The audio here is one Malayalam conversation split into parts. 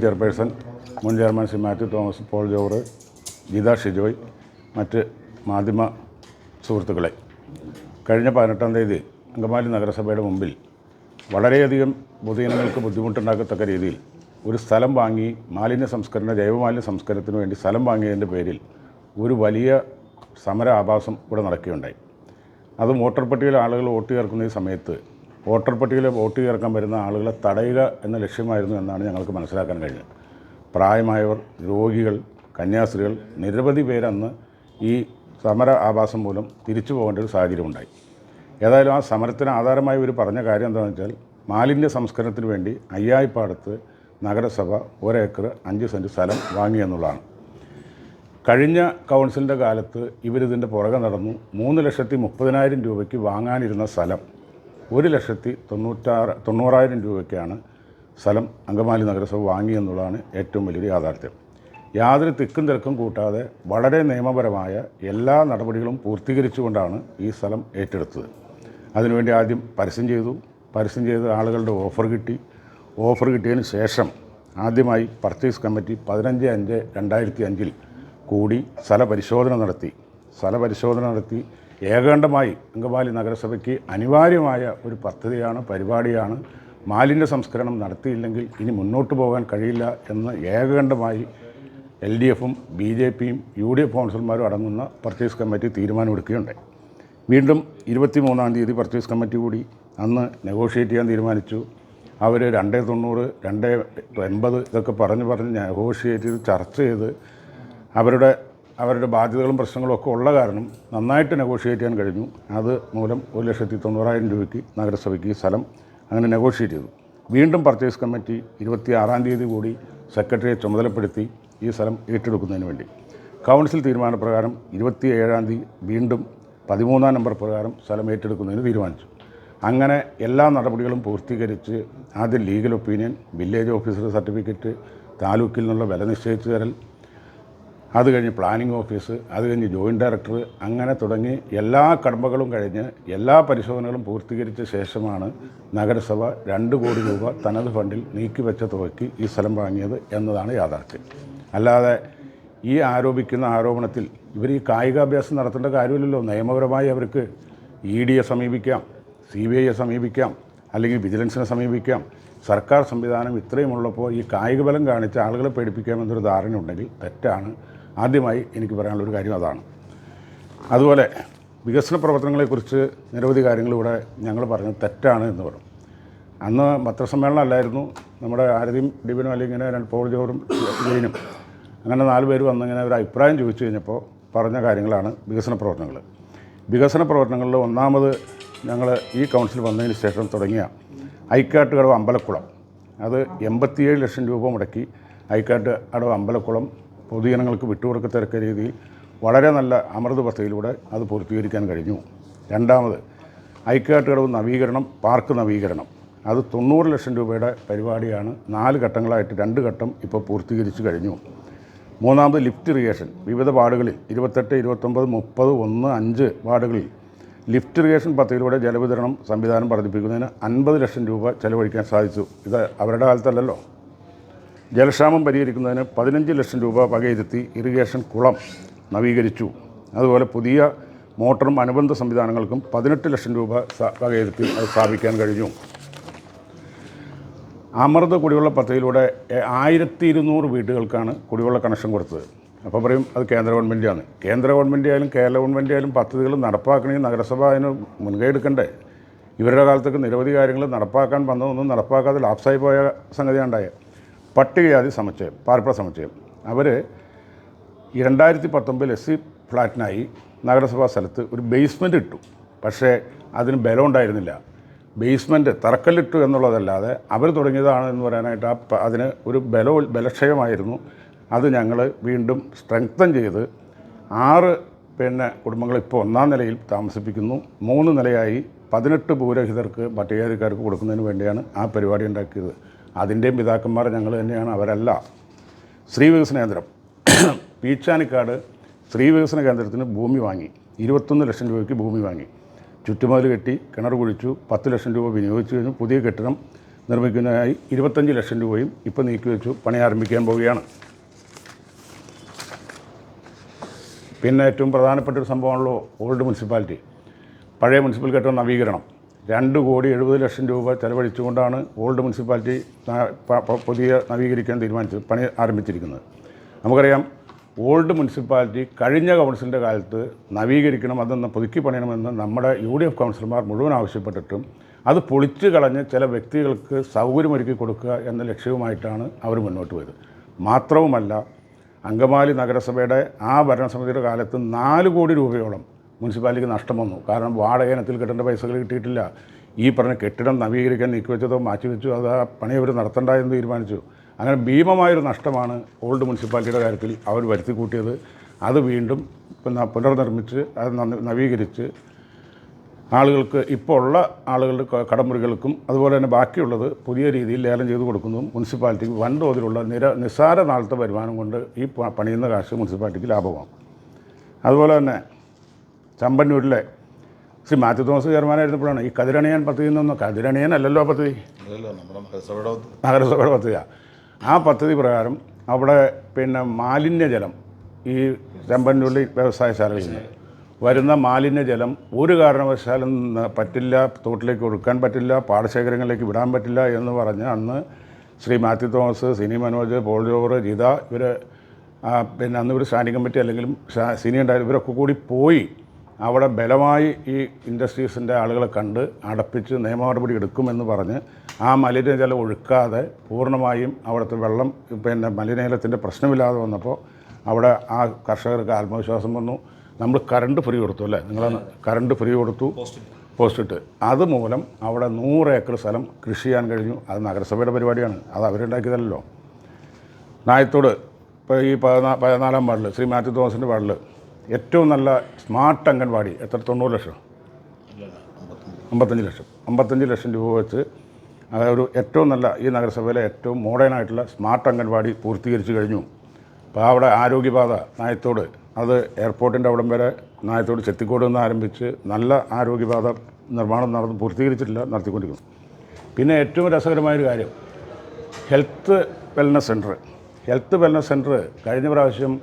ചെയർപേഴ്സൺ മുൻ ചെയർമാൻ ശ്രീ മാത്യു തോമസ്, പോൾ ജോറ്, ഗീത ഷിജോയ്, മറ്റ് മാധ്യമ സുഹൃത്തുക്കളെ, കഴിഞ്ഞ 18-ാം തീയതി അങ്കമാലി നഗരസഭയുടെ മുമ്പിൽ വളരെയധികം പൊതുജനങ്ങൾക്ക് ബുദ്ധിമുട്ടുണ്ടാക്കത്തക്ക രീതിയിൽ ഒരു സ്ഥലം വാങ്ങി ജൈവമാലിന്യ സംസ്കരണത്തിന് വേണ്ടി സ്ഥലം വാങ്ങിയതിൻ്റെ പേരിൽ ഒരു വലിയ സമര ആഭാസം ഇവിടെ നടക്കുകയുണ്ടായി. അത് വോട്ടർ പട്ടികയിലെ ആളുകൾ വോട്ട് ചേർക്കുന്ന ഈ സമയത്ത് വോട്ടർ പട്ടികയിൽ വോട്ട് ചേർക്കാൻ വരുന്ന ആളുകളെ തടയുക എന്ന ലക്ഷ്യമായിരുന്നു എന്നാണ് ഞങ്ങൾക്ക് മനസ്സിലാക്കാൻ കഴിഞ്ഞത്. പ്രായമായവർ, രോഗികൾ, കന്യാസ്ത്രീകൾ, നിരവധി പേരന്ന് ഈ സമര ആഭാസം മൂലം തിരിച്ചു പോകേണ്ട ഒരു സാഹചര്യമുണ്ടായി. ഏതായാലും ആ സമരത്തിന് ആധാരമായി ഇവർ പറഞ്ഞ കാര്യം എന്താണെന്ന് വെച്ചാൽ മാലിന്യ സംസ്കരണത്തിന് വേണ്ടി അയ്യായിപ്പാടത്ത് നഗരസഭ 1 ഏക്കർ 5 സെൻറ്റ് സ്ഥലം വാങ്ങിയെന്നുള്ളതാണ്. കഴിഞ്ഞ കൗൺസിലിൻ്റെ കാലത്ത് ഇവരിതിൻ്റെ പുറകെ നടന്നു. 3,30,000 രൂപയ്ക്ക് വാങ്ങാനിരുന്ന സ്ഥലം 1,90,000 രൂപയ്ക്കാണ് സ്ഥലം അങ്കമാലി നഗരസഭ വാങ്ങിയെന്നുള്ളതാണ് ഏറ്റവും വലിയൊരു യാഥാർത്ഥ്യം. യാതൊരു തിക്കും തിരക്കും കൂട്ടാതെ വളരെ നിയമപരമായ എല്ലാ നടപടികളും പൂർത്തീകരിച്ചുകൊണ്ടാണ് ഈ സ്ഥലം ഏറ്റെടുത്തത്. അതിനുവേണ്ടി ആദ്യം പരസ്യം ചെയ്ത് ആളുകളുടെ ഓഫർ കിട്ടിയതിന് ശേഷം ആദ്യമായി പർച്ചേസ് കമ്മിറ്റി 15/5/2005 കൂടി സ്ഥലപരിശോധന നടത്തി ഏകാണ്ടമായി അങ്കമാലി നഗരസഭയ്ക്ക് അനിവാര്യമായ ഒരു പരിപാടിയാണ് മാലിന്യ സംസ്കരണം നടത്തിയില്ലെങ്കിൽ ഇനി മുന്നോട്ട് പോകാൻ കഴിയില്ല എന്ന് ഏകാണ്ടമായി LDFും BJPയും UDF കൗൺസിലർമാരും അടങ്ങുന്ന പർച്ചേസ് കമ്മിറ്റി തീരുമാനമെടുക്കുകയുണ്ടായി. വീണ്ടും 23-ാം തീയതി പർച്ചേസ് കമ്മിറ്റി കൂടി. അന്ന് നെഗോഷിയേറ്റ് ചെയ്യാൻ തീരുമാനിച്ചു. അവർ 2.90, 2.80 ഇതൊക്കെ പറഞ്ഞ് നെഗോഷിയേറ്റ് ചെയ്ത് ചർച്ച ചെയ്ത് അവരുടെ ബാധ്യതകളും പ്രശ്നങ്ങളും ഒക്കെ ഉള്ള കാരണം നന്നായിട്ട് നെഗോഷിയേറ്റ് ചെയ്യാൻ കഴിഞ്ഞു. അത് മൂലം 1,90,000 രൂപയ്ക്ക് നഗരസഭയ്ക്ക് ഈ സ്ഥലം അങ്ങനെ നെഗോഷിയേറ്റ് ചെയ്തു. വീണ്ടും പർച്ചേസ് കമ്മിറ്റി 26-ാം തീയതി കൂടി സെക്രട്ടറിയെ ചുമതലപ്പെടുത്തി ഈ സ്ഥലം ഏറ്റെടുക്കുന്നതിന് വേണ്ടി. കൗൺസിൽ തീരുമാനപ്രകാരം 27-ാം തീയതി വീണ്ടും 13-ാം നമ്പർ പ്രകാരം സ്ഥലം ഏറ്റെടുക്കുന്നതിന് തീരുമാനിച്ചു. അങ്ങനെ എല്ലാ നടപടികളും പൂർത്തീകരിച്ച് ആദ്യം ലീഗൽ ഒപ്പീനിയൻ, വില്ലേജ് ഓഫീസറുടെ സർട്ടിഫിക്കറ്റ്, താലൂക്കിൽ നിന്നുള്ള വില നിശ്ചയിച്ചു തരൽ, അത് കഴിഞ്ഞ് പ്ലാനിംഗ് ഓഫീസ്, അത് കഴിഞ്ഞ് ജോയിൻറ്റ് ഡയറക്ടർ, അങ്ങനെ തുടങ്ങി എല്ലാ കടമ്പകളും കഴിഞ്ഞ് എല്ലാ പരിശോധനകളും പൂർത്തീകരിച്ച ശേഷമാണ് നഗരസഭ 2 കോടി രൂപ തനത് ഫണ്ടിൽ നീക്കിവെച്ച തുകയ്ക്ക് ഈ സ്ഥലം വാങ്ങിയത് എന്നതാണ് യാഥാർത്ഥ്യം. അല്ലാതെ ഈ ആരോപിക്കുന്ന ആരോപണത്തിൽ ഇവർ ഈ കായികാഭ്യാസം നടത്തേണ്ട കാര്യമില്ലല്ലോ. നിയമപരമായി അവർക്ക് EDയെ സമീപിക്കാം, CBIയെ സമീപിക്കാം, അല്ലെങ്കിൽ വിജിലൻസിനെ സമീപിക്കാം. സർക്കാർ സംവിധാനം ഇത്രയുമുള്ളപ്പോൾ ഈ കായിക ബലം കാണിച്ച് ആളുകളെ പേടിപ്പിക്കാമെന്നൊരു ധാരണ ഉണ്ടെങ്കിൽ തെറ്റാണ്. ആദ്യമായി എനിക്ക് പറയാനുള്ളൊരു കാര്യം അതാണ്. അതുപോലെ വികസന പ്രവർത്തനങ്ങളെക്കുറിച്ച് നിരവധി കാര്യങ്ങൾ ഇവിടെ ഞങ്ങൾ പറഞ്ഞത് തെറ്റാണ് എന്ന് പറഞ്ഞു. അന്ന് പത്രസമ്മേളനം അല്ലായിരുന്നു. നമ്മുടെ ആരതിയും ഡിബിനും അല്ലെങ്കിൽ ഇങ്ങനെ പോൾ ജോറും ജെയിനും അങ്ങനെ 4 പേര് വന്നിങ്ങനെ ഒരു അഭിപ്രായം ചോദിച്ചു കഴിഞ്ഞപ്പോൾ പറഞ്ഞ കാര്യങ്ങളാണ് വികസന പ്രവർത്തനങ്ങളിൽ ഒന്നാമത് ഞങ്ങൾ ഈ കൗൺസിൽ വന്നതിന് ശേഷം തുടങ്ങിയ ഐക്കാട്ടുകടവ് അമ്പലക്കുളം, അത് 87 ലക്ഷം രൂപ മുടക്കി ഐക്കാട്ടുകടവ് അമ്പലക്കുളം പൊതുജനങ്ങൾക്ക് വിട്ടുകൊടുക്കത്തക്ക രീതിയിൽ വളരെ നല്ല അമൃത് പദ്ധതിയിലൂടെ അത് പൂർത്തീകരിക്കാൻ കഴിഞ്ഞു. രണ്ടാമത് ഐക്കാട്ടുകടവ് നവീകരണം, പാർക്ക് നവീകരണം, അത് 90 ലക്ഷം രൂപയുടെ പരിപാടിയാണ്. 4 ഘട്ടങ്ങളായിട്ട് 2 ഘട്ടം ഇപ്പോൾ പൂർത്തീകരിച്ചു കഴിഞ്ഞു. മൂന്നാമത് ലിഫ്റ്റ് ഇറിഗേഷൻ, വിവിധ വാർഡുകളിൽ 28, 29, 30, 1, 5 വാർഡുകളിൽ ലിഫ്റ്റ് ഇറിഗേഷൻ പദ്ധതിയിലൂടെ ജലവിതരണം സംവിധാനം വർദ്ധിപ്പിക്കുന്നതിന് 50 ലക്ഷം രൂപ ചെലവഴിക്കാൻ സാധിച്ചു. ഇത് അവരുടെ കാലത്തല്ലല്ലോ. ജലക്ഷാമം പരിഹരിക്കുന്നതിന് 15 ലക്ഷം രൂപ വകയിരുത്തി ഇറിഗേഷൻ കുളം നവീകരിച്ചു. അതുപോലെ പുതിയ മോട്ടറും അനുബന്ധ സംവിധാനങ്ങൾക്കും 18 ലക്ഷം രൂപ വകയിരുത്തി അത് സ്ഥാപിക്കാൻ കഴിഞ്ഞു. അമൃത കുടിവെള്ള പദ്ധതിയിലൂടെ 1200 വീടുകൾക്കാണ് കുടിവെള്ള കണക്ഷൻ കൊടുത്തത്. അപ്പോൾ പറയും അത് കേന്ദ്ര ഗവൺമെൻറ്റാണ്. കേന്ദ്ര ഗവൺമെൻറ് ആയാലും കേരള ഗവൺമെൻറ് ആയാലും പദ്ധതികൾ നടപ്പാക്കണമെങ്കിൽ നഗരസഭ അതിന് മുൻകൈ എടുക്കണ്ടേ? ഇവരുടെ കാലത്തൊക്കെ നിരവധി കാര്യങ്ങൾ നടപ്പാക്കാൻ വന്നതൊന്നും നടപ്പാക്കാതെ ലാപ്സായി പോയ സംഗതിയാണ് ഉണ്ടായത്. പട്ടികജാതി സമുച്ചയം, പാർപ്പിട സമുച്ചയം, അവർ 2019 SC ഫ്ലാറ്റിനായി നഗരസഭാ സ്ഥലത്ത് ഒരു ബേസ്മെൻറ്റ് ഇട്ടു. പക്ഷേ അതിന് ബലം ഉണ്ടായിരുന്നില്ല. ബേസ്മെൻറ്റ് തറക്കല്ലിട്ടു എന്നുള്ളതല്ലാതെ അവർ തുടങ്ങിയതാണ് എന്ന് പറയാനായിട്ട് അതിന് ഒരു ബലക്ഷയമായിരുന്നു. അത് ഞങ്ങൾ വീണ്ടും സ്ട്രെങ്തൻ ചെയ്ത് 6 കുടുംബങ്ങൾ ഇപ്പോൾ 1-ാം നിലയിൽ താമസിപ്പിക്കുന്നു. 3 നിലയായി 18 ഭൂരഹിതർക്ക് പട്ടികജാതിക്കാർക്ക് കൊടുക്കുന്നതിന് വേണ്ടിയാണ് ആ പരിപാടി ഉണ്ടാക്കിയത്. അതിൻ്റെയും പിതാക്കന്മാർ ഞങ്ങൾ തന്നെയാണ്, അവരല്ല. സ്ത്രീ വികസന കേന്ദ്രം പീച്ചാനിക്കാട് സ്ത്രീ വികസന കേന്ദ്രത്തിന് ഭൂമി വാങ്ങി, 21 ലക്ഷം രൂപയ്ക്ക് ഭൂമി വാങ്ങി, ചുറ്റുമതിൽ കെട്ടി, കിണർ കുഴിച്ചു, 10 ലക്ഷം രൂപ വിനിയോഗിച്ചു കഴിഞ്ഞു. പുതിയ കെട്ടിടം നിർമ്മിക്കുന്നതിനായി 25 ലക്ഷം രൂപയും ഇപ്പോൾ നീക്കിവെച്ചു പണി ആരംഭിക്കാൻ പോവുകയാണ്. പിന്നെ ഏറ്റവും പ്രധാനപ്പെട്ട ഒരു സംഭവമാണല്ലോ ഓൾഡ് മുനിസിപ്പാലിറ്റി. പഴയ മുനിസിപ്പൽ കെട്ടിടം നവീകരണം 2,70,00,000 രൂപ ചെലവഴിച്ചുകൊണ്ടാണ് ഓൾഡ് മുനിസിപ്പാലിറ്റി പുതിയ നവീകരിക്കാൻ തീരുമാനിച്ചത്, പണി ആരംഭിച്ചിരിക്കുന്നത്. നമുക്കറിയാം ഓൾഡ് മുനിസിപ്പാലിറ്റി കഴിഞ്ഞ കൗൺസിലിൻ്റെ കാലത്ത് നവീകരിക്കണം, അതൊന്ന് പുതുക്കി പണിയണമെന്ന് നമ്മുടെ UDF കൗൺസിലർമാർ മുഴുവൻ ആവശ്യപ്പെട്ടിട്ടും അത് പൊളിച്ചു കളഞ്ഞ് ചില വ്യക്തികൾക്ക് സൗകര്യമൊരുക്കി കൊടുക്കുക എന്ന ലക്ഷ്യവുമായിട്ടാണ് അവർ മുന്നോട്ട് പോയത്. മാത്രവുമല്ല, അങ്കമാലി നഗരസഭയുടെ ആ ഭരണസമിതിയുടെ കാലത്ത് 4 കോടി രൂപയോളം മുനിസിപ്പാലിറ്റിക്ക് നഷ്ടം വന്നു. കാരണം വാടക ഇനത്തിൽ കിട്ടേണ്ട പൈസകൾ കിട്ടിയിട്ടില്ല. ഈ പറഞ്ഞ കെട്ടിടം നവീകരിക്കാൻ നീക്കിവെച്ചതോ മാറ്റിവെച്ചു, അത് ആ പണി അവർ നടത്തണ്ട എന്ന് തീരുമാനിച്ചു. അങ്ങനെ ഭീമമായൊരു നഷ്ടമാണ് ഓൾഡ് മുനിസിപ്പാലിറ്റിയുടെ കാര്യത്തിൽ അവർ വരുത്തി കൂട്ടിയത്. അത് വീണ്ടും പുനർനിർമ്മിച്ച് അത് നവീകരിച്ച് ആളുകൾക്ക്, ഇപ്പോൾ ഉള്ള ആളുകളുടെ കടമുറികൾക്കും അതുപോലെ തന്നെ ബാക്കിയുള്ളത് പുതിയ രീതിയിൽ ലേലം ചെയ്ത് കൊടുക്കുന്നതും മുനിസിപ്പാലിറ്റിക്ക് വൻതോതിലുള്ള നിസ്സാര നാളത്തെ വരുമാനം കൊണ്ട് ഈ പണിയുന്ന കാശ് മുനിസിപ്പാലിറ്റിക്ക് ലാഭമാണ്. അതുപോലെ തന്നെ ചമ്പന്നൂരിലെ ശ്രീ മാത്യു തോമസ് ചെയർമാനായിരുന്നപ്പോഴാണ് ഈ കതിരണിയാൻ പദ്ധതി എന്നൊന്നും, കതിരണിയാൻ അല്ലല്ലോ ആ പദ്ധതി, നഗരസഭയുടെ പദ്ധതിയാണ്. ആ പദ്ധതി പ്രകാരം അവിടെ പിന്നെ മാലിന്യജലം, ഈ ചമ്പന്നൂരിലെ വ്യവസായശാലകളിൽ നിന്ന് വരുന്ന മാലിന്യജലം ഒരു കാരണവശാലും പറ്റില്ല, തോട്ടിലേക്ക് ഒഴുക്കാൻ പറ്റില്ല, പാടശേഖരങ്ങളിലേക്ക് വിടാൻ പറ്റില്ല എന്ന് പറഞ്ഞ് അന്ന് ശ്രീ മാത്യു തോമസ്, സിനി മനോജ്, പോൾ ജോവർ, ഗീത, ഇവർ പിന്നെ അന്ന് ഇവർ സ്റ്റാൻഡിംഗ് കമ്മിറ്റി അല്ലെങ്കിലും സിനി ഉണ്ടായിരുന്നു, ഇവരൊക്കെ കൂടി പോയി അവിടെ ബലമായി ഈ ഇൻഡസ്ട്രീസിൻ്റെ ആളുകളെ കണ്ട് അടപ്പിച്ച് നിയമ നടപടി എടുക്കുമെന്ന് പറഞ്ഞ് ആ മലിനജലം ഒഴുക്കാതെ പൂർണ്ണമായും അവിടുത്തെ വെള്ളം പിന്നെ മലിനജലത്തിൻ്റെ പ്രശ്നമില്ലാതെ വന്നപ്പോൾ അവിടെ ആ കർഷകർക്ക് ആത്മവിശ്വാസം വന്നു. നമ്മൾ കറണ്ട് ഫ്രീ കൊടുത്തു അല്ലേ, നിങ്ങൾ കറണ്ട് ഫ്രീ കൊടുത്തു, പോസ്റ്റിട്ട്, അതുമൂലം അവിടെ 100 ഏക്കർ സ്ഥലം കൃഷി ചെയ്യാൻ കഴിഞ്ഞു. അത് നഗരസഭയുടെ പരിപാടിയാണ്, അത് അവരുണ്ടാക്കിയതല്ലോ. നായത്തോട് ഇപ്പോൾ ഈ 14-ാം വാർഡിൽ ശ്രീ മാത്യു തോമസിൻ്റെ വാർഡിൽ ഏറ്റവും നല്ല സ്മാർട്ട് അംഗൻവാടി എത്ര, 90 ലക്ഷം, 55 ലക്ഷം രൂപ വെച്ച് അതൊരു ഏറ്റവും നല്ല, ഈ നഗരസഭയിലെ ഏറ്റവും മോഡേണായിട്ടുള്ള സ്മാർട്ട് അംഗൻവാടി പൂർത്തീകരിച്ചു കഴിഞ്ഞു. അപ്പോൾ അവിടെ ആരോഗ്യപാത നായത്തോട്, അത് എയർപോർട്ടിൻ്റെ അവിടം വരെ നായത്തോട് ചെത്തിക്കോട് നിന്ന് ആരംഭിച്ച് നല്ല ആരോഗ്യപാത നിർമ്മാണം പൂർത്തീകരിച്ചിട്ടില്ല, നടത്തിക്കൊണ്ടിരിക്കുന്നു. പിന്നെ ഏറ്റവും രസകരമായൊരു കാര്യം, ഹെൽത്ത് വെൽനസ് സെൻറ്റർ കഴിഞ്ഞ പ്രാവശ്യം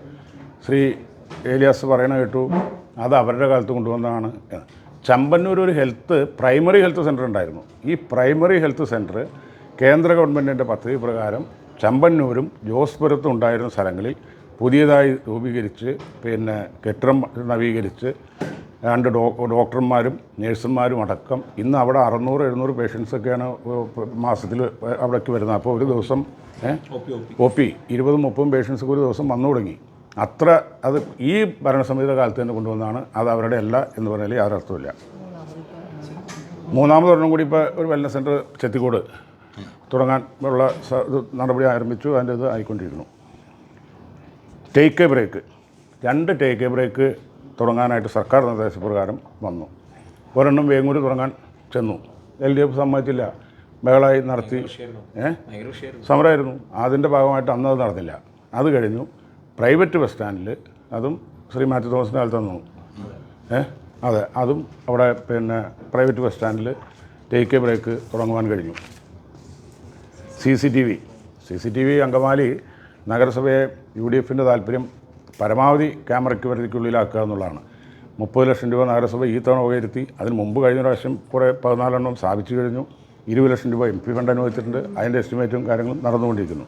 ശ്രീ ഏലിയാസ് പറയണ കേട്ടു, അത് അവരുടെ കാലത്ത് കൊണ്ടുവന്നതാണ്. ചമ്പന്നൂർ ഒരു പ്രൈമറി ഹെൽത്ത് സെൻറ്റർ ഉണ്ടായിരുന്നു. ഈ പ്രൈമറി ഹെൽത്ത് സെൻറ്റർ കേന്ദ്ര ഗവൺമെൻറ്റിൻ്റെ പദ്ധതി പ്രകാരം ചമ്പന്നൂരും ജോസ്പുരത്തും ഉണ്ടായിരുന്ന സ്ഥലങ്ങളിൽ പുതിയതായി രൂപീകരിച്ച് പിന്നെ കെട്ടിടം നവീകരിച്ച് 2 ഡോക്ടർമാരും നേഴ്സുമാരും അടക്കം ഇന്ന് അവിടെ 600-700 പേഷ്യൻസൊക്കെയാണ് മാസത്തിൽ അവിടേക്ക് വരുന്നത്. അപ്പോൾ ഒരു ദിവസം OP 20-30 പേഷ്യൻസൊക്കെ ഒരു ദിവസം വന്നു തുടങ്ങി. അത്ര അത് ഈ ഭരണസമിതിയുടെ കാലത്ത് തന്നെ കൊണ്ടുവന്നതാണ്. അത് അവരുടെ അല്ല എന്ന് പറഞ്ഞാൽ യാതൊരു അർത്ഥമില്ല. 3ാമതൊരെണ്ണം കൂടി ഇപ്പോൾ ഒരു വെൽനസ് സെൻറ്റർ ചെത്തിക്കോട് തുടങ്ങാൻ ഉള്ള നടപടി ആരംഭിച്ചു, അതിൻ്റെ ഇത് ആയിക്കൊണ്ടിരിക്കുന്നു. Take a break 2 take a break തുടങ്ങാനായിട്ട് സർക്കാർ നിർദ്ദേശപ്രകാരം വന്നു. ഒരെണ്ണം വേങ്ങൂർ തുടങ്ങാൻ ചെന്നു, LDF സമ്മതിച്ചില്ല, ബഹളായി നടത്തി, സമരമായിരുന്നു. അതിൻ്റെ ഭാഗമായിട്ട് അന്ന് അത് നടന്നില്ല. അത് കഴിഞ്ഞു പ്രൈവറ്റ് ബസ് സ്റ്റാൻഡിൽ, അതും ശ്രീ മാത്യു തോമസിൻ്റെ കാലത്ത് തന്നു. അതെ, അതും അവിടെ പിന്നെ പ്രൈവറ്റ് ബസ് സ്റ്റാൻഡിൽ ടേക്ക് എ ബ്രേക്ക് തുടങ്ങുവാൻ കഴിഞ്ഞു. CCTV അങ്കമാലി നഗരസഭയെ UDFൻ്റെ താല്പര്യം പരമാവധി ക്യാമറയ്ക്ക് പരിധിക്കുള്ളിലാക്കുക എന്നുള്ളതാണ്. 30 ലക്ഷം രൂപ നഗരസഭ ഈ തവണ ഉയർത്തി. അതിന് മുമ്പ് കഴിഞ്ഞ പ്രാവശ്യം കുറേ 14 എണ്ണം സ്ഥാപിച്ചു കഴിഞ്ഞു. 20 ലക്ഷം രൂപ MP ഫണ്ട് അനുവദിച്ചിട്ടുണ്ട്. അതിൻ്റെ എസ്റ്റിമേറ്റും കാര്യങ്ങളും നടന്നുകൊണ്ടിരിക്കുന്നു.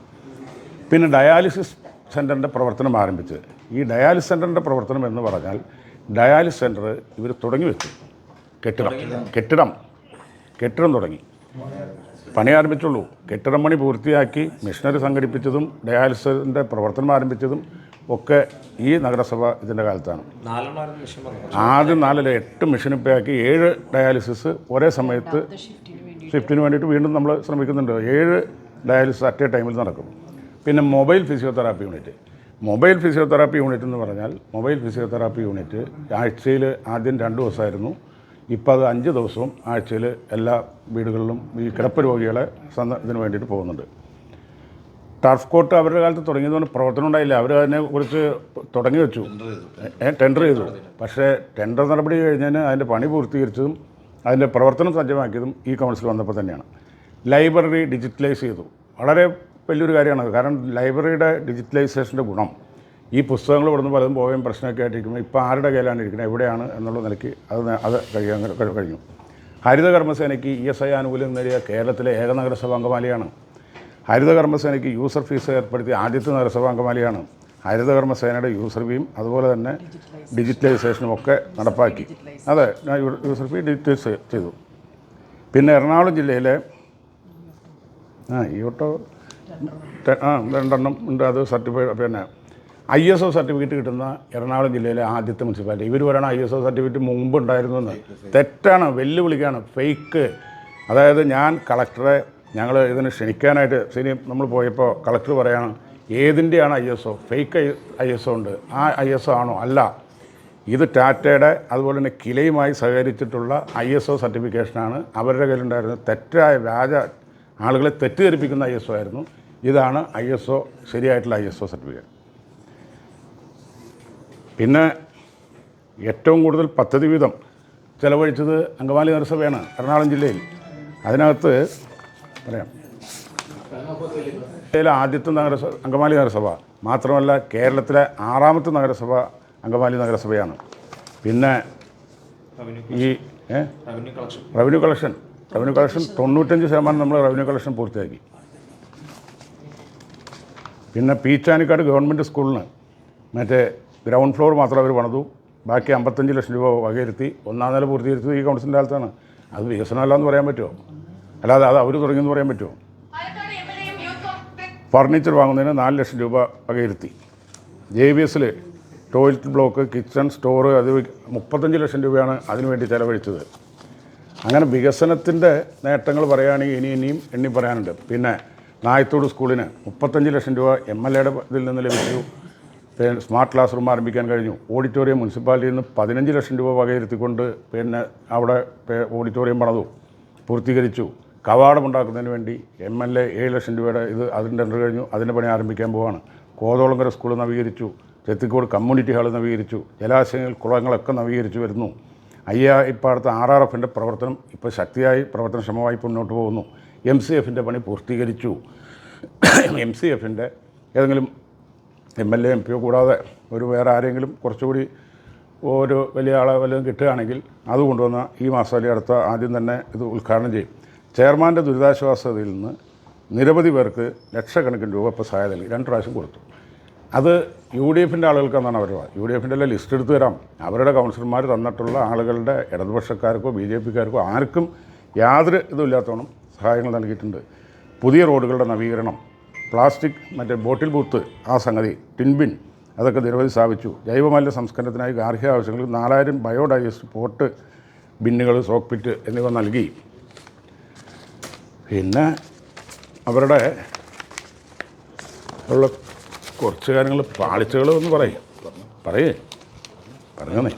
പിന്നെ ഡയാലിസിസ് സെൻറ്ററിൻ്റെ പ്രവർത്തനം ആരംഭിച്ച്, ഈ ഡയാലിസിസ് സെൻറ്ററിൻ്റെ പ്രവർത്തനം എന്ന് പറഞ്ഞാൽ ഡയാലിസിസ് സെൻറ്റർ ഇവർ തുടങ്ങി വെച്ചു. കെട്ടിടം തുടങ്ങി, പണി ആരംഭിച്ചുള്ളൂ. കെട്ടിടം പണി പൂർത്തിയാക്കി മെഷീനറി സംഘടിപ്പിച്ചതും ഡയാലിസിസിൻ്റെ പ്രവർത്തനം ആരംഭിച്ചതും ഒക്കെ ഈ നഗരസഭ ഇതിൻ്റെ കാലത്താണ്. ആദ്യം 8 മെഷീൻ ഇപ്പോഴാക്കി 7 ഡയാലിസിസ് ഒരേ സമയത്ത് ഷിഫ്റ്റിന് വേണ്ടിയിട്ട് വീണ്ടും നമ്മൾ ശ്രമിക്കുന്നുണ്ട്. 7 ഡയാലിസിസ് അറ്റ് എ ടൈമിൽ നടക്കും. പിന്നെ മൊബൈൽ ഫിസിയോതെറാപ്പി യൂണിറ്റ് എന്ന് പറഞ്ഞാൽ, മൊബൈൽ ഫിസിയോതെറാപ്പി യൂണിറ്റ് ആഴ്ചയിൽ ആദ്യം 2 ദിവസമായിരുന്നു. ഇപ്പോൾ അത് 5 ദിവസവും ആഴ്ചയിൽ എല്ലാ വീടുകളിലും ഈ കിടപ്പ് രോഗികളെ ഇതിന് വേണ്ടിയിട്ട് പോകുന്നുണ്ട്. ടർഫ് കോർട്ട് അവരുടെ കാലത്ത് തുടങ്ങിയതുകൊണ്ട് പ്രവർത്തനം ഉണ്ടായില്ല. അവർ അതിനെക്കുറിച്ച് തുടങ്ങി വെച്ചു, ടെൻഡർ ചെയ്തു. പക്ഷേ ടെൻഡർ നടപടി കഴിഞ്ഞതിന് അതിൻ്റെ പണി പൂർത്തീകരിച്ചതും അതിൻ്റെ പ്രവർത്തനം സജ്ജമാക്കിയതും ഈ കൗൺസിൽ വന്നപ്പോൾ തന്നെയാണ്. ലൈബ്രറി ഡിജിറ്റലൈസ് ചെയ്തു. വളരെ വലിയൊരു കാര്യമാണ്. കാരണം ലൈബ്രറിയുടെ ഡിജിറ്റലൈസേഷൻ്റെ ഗുണം ഈ പുസ്തകങ്ങൾ ഇവിടുന്ന് പലതും പോവുകയും പ്രശ്നമൊക്കെ ആയിട്ടിരിക്കുമ്പോൾ ഇപ്പോൾ ആരുടെ കയ്യിലാണ് ഇരിക്കുന്നത്, എവിടെയാണ് എന്നുള്ള നിലയ്ക്ക് അത് കഴിഞ്ഞു. ഹരിത കർമ്മസേനയ്ക്ക് ESI ആനുകൂല്യം നേടിയ കേരളത്തിലെ ഏക നഗരസഭ അങ്കമാലിയാണ്. ഹരിത കർമ്മസേനയ്ക്ക് യൂസർ ഫീസ് ഏർപ്പെടുത്തിയ ആദ്യത്തെ നഗരസഭ അങ്കമാലിയാണ്. ഹരിത കർമ്മസേനയുടെ യൂസർ ഫീയും അതുപോലെ തന്നെ ഡിജിറ്റലൈസേഷനും ഒക്കെ നടപ്പാക്കി. അതെ, യൂസർ ഫീ ഡിജിറ്റലൈസ് ചെയ്തു. പിന്നെ എറണാകുളം ജില്ലയിലെ ഈ ഓട്ടോ 2 ഉണ്ട്. അത് സർട്ടിഫൈഡ് പിന്നെ ISO സർട്ടിഫിക്കറ്റ് കിട്ടുന്ന എറണാകുളം ജില്ലയിലെ ആദ്യത്തെ മുനിസിപ്പാലിറ്റി. ഇവർ പറയണം ISO സർട്ടിഫിക്കറ്റ് മുമ്പ് ഉണ്ടായിരുന്നു എന്ന്. തെറ്റാണ്, വെല്ലുവിളിക്കാണ്, ഫേക്ക്. അതായത് ഞാൻ കളക്ടറെ ഞങ്ങൾ ഇതിന് ക്ഷണിക്കാനായിട്ട് നമ്മൾ പോയപ്പോൾ കളക്ടർ പറയാണ് ഏതിൻ്റെയാണ് ISO, ഫേക്ക് ISO ഉണ്ട്, ആ ISO ആണോ? അല്ല, ഇത് ടാറ്റയുടെ അതുപോലെ തന്നെ കിലയുമായി സഹകരിച്ചിട്ടുള്ള ISO സർട്ടിഫിക്കേഷനാണ് അവരുടെ കയ്യിലുണ്ടായിരുന്നത്. തെറ്റായ വ്യാജ ആളുകളെ തെറ്റിദ്ധരിപ്പിക്കുന്ന ISO ആയിരുന്നു. ഇതാണ് ISO, ശരിയായിട്ടുള്ള ISO സർട്ടിഫിക്കറ്റ്. പിന്നെ ഏറ്റവും കൂടുതൽ പദ്ധതി വീതം ചെലവഴിച്ചത് അങ്കമാലി നഗരസഭയാണ് എറണാകുളം ജില്ലയിൽ. അതിനകത്ത് പറയാം, ജില്ലയിലെ ആദ്യത്തെ നഗരസഭ അങ്കമാലി നഗരസഭ മാത്രമല്ല, കേരളത്തിലെ 6ാമത്തെ നഗരസഭ അങ്കമാലി നഗരസഭയാണ്. പിന്നെ ഈ റവന്യൂ കളക്ഷൻ 95% നമ്മൾ റവന്യൂ കളക്ഷൻ പൂർത്തിയാക്കി. പിന്നെ പീച്ചാനിക്കാട് ഗവൺമെൻറ് സ്കൂളിന് മറ്റേ ഗ്രൗണ്ട് ഫ്ലോർ മാത്രം അവർ പണിതു. ബാക്കി 55 ലക്ഷം രൂപ വകയിരുത്തി 1ാം നില പൂർത്തീകരിച്ചത് ഈ കൗൺസിലിൻ്റെ കാലത്താണ്. അത് വികസനമല്ല എന്ന് പറയാൻ പറ്റുമോ? അല്ലാതെ അത് അവർ തുടങ്ങിയെന്ന് പറയാൻ പറ്റുമോ? ഫർണിച്ചർ വാങ്ങുന്നതിന് 4 ലക്ഷം രൂപ വകയിരുത്തി. JVSൽ ടോയ്ലറ്റ് ബ്ലോക്ക്, കിച്ചൺ, സ്റ്റോർ, അത് 35 ലക്ഷം രൂപയാണ് അതിനുവേണ്ടി ചെലവഴിച്ചത്. അങ്ങനെ വികസനത്തിൻ്റെ നേട്ടങ്ങൾ പറയുകയാണെങ്കിൽ ഇനിയും എണ്ണി പറയാനുണ്ട്. പിന്നെ നായത്തോട് സ്കൂളിന് 35 ലക്ഷം രൂപ MLAയുടെ ഇതിൽ നിന്ന് ലഭിച്ചു. പിന്നെ സ്മാർട്ട് ക്ലാസ് റൂം ആരംഭിക്കാൻ കഴിഞ്ഞു. ഓഡിറ്റോറിയം മുനിസിപ്പാലിറ്റിയിൽ നിന്ന് 15 ലക്ഷം രൂപ വകയിരുത്തിക്കൊണ്ട് പിന്നെ അവിടെ ഓഡിറ്റോറിയം പണിതു, പൂർത്തീകരിച്ചു. കവാടമുണ്ടാക്കുന്നതിന് വേണ്ടി MLA 7 ലക്ഷം രൂപയുടെ അതിൻ്റെ ടെൻഡർ കഴിഞ്ഞു. അതിൻ്റെ പണി ആരംഭിക്കാൻ പോവാണ്. കോതോളങ്കര സ്കൂൾ നവീകരിച്ചു. ചെത്തിക്കോട് കമ്മ്യൂണിറ്റി ഹാൾ നവീകരിച്ചു. ജലാശയങ്ങൾ, കുളങ്ങളൊക്കെ നവീകരിച്ചു വരുന്നു. ഇപ്പോഴത്തെ RRFൻ്റെ പ്രവർത്തനം ഇപ്പോൾ ശക്തിയായി പ്രവർത്തനക്ഷമമായി മുന്നോട്ട് പോകുന്നു. MCFൻ്റെ പണി പൂർത്തീകരിച്ചു. MCFൻ്റെ ഏതെങ്കിലും MLA MP കൂടാതെ വേറെ ആരെങ്കിലും കുറച്ചുകൂടി ഒരു വലിയ ആളെ വല്ലതും കിട്ടുകയാണെങ്കിൽ അത് കൊണ്ടുവന്ന ഈ മാസം അല്ലെങ്കിൽ അടുത്ത ആദ്യം തന്നെ ഇത് ഉദ്ഘാടനം ചെയ്യും. ചെയർമാൻ്റെ ദുരിതാശ്വാസതയിൽ നിന്ന് നിരവധി പേർക്ക് ലക്ഷക്കണക്കിന് രൂപ ഇപ്പോൾ സഹായം നൽകി 2 പ്രാവശ്യം കൊടുത്തു. അത് UDFൻ്റെ ആളുകൾക്കെന്നാണ് അവർ UDFൻ്റെ എല്ലാം ലിസ്റ്റ് എടുത്തു തരാം. അവരുടെ കൗൺസിലർമാർ തന്നിട്ടുള്ള ആളുകളുടെ ഇടതുപക്ഷക്കാർക്കോ BJPക്കാർക്കോ ആർക്കും യാതൊരു ഇതുമില്ലാത്തവണ്ണം സഹായങ്ങൾ നൽകിയിട്ടുണ്ട്. പുതിയ റോഡുകളുടെ നവീകരണം, പ്ലാസ്റ്റിക് ബോട്ടിൽ ബൂത്ത്, ആ സംഗതി, ടിൻബിൻ, അതൊക്കെ നിരവധി സ്ഥാപിച്ചു. ജൈവമാലിന്യ സംസ്കരണത്തിനായി ഗാർഹിക ആവശ്യങ്ങൾക്ക് 4000 ബയോഡൈവേഴ്സിറ്റി പോട്ട് ബിന്നുകൾ, സോക്ക് പിറ്റ് എന്നിവ നൽകി. പിന്നെ അവരുടെ ഉള്ള കുറച്ച് കാര്യങ്ങൾ പാളിച്ചകൾ ഒന്ന് പറയേ പറഞ്ഞേ.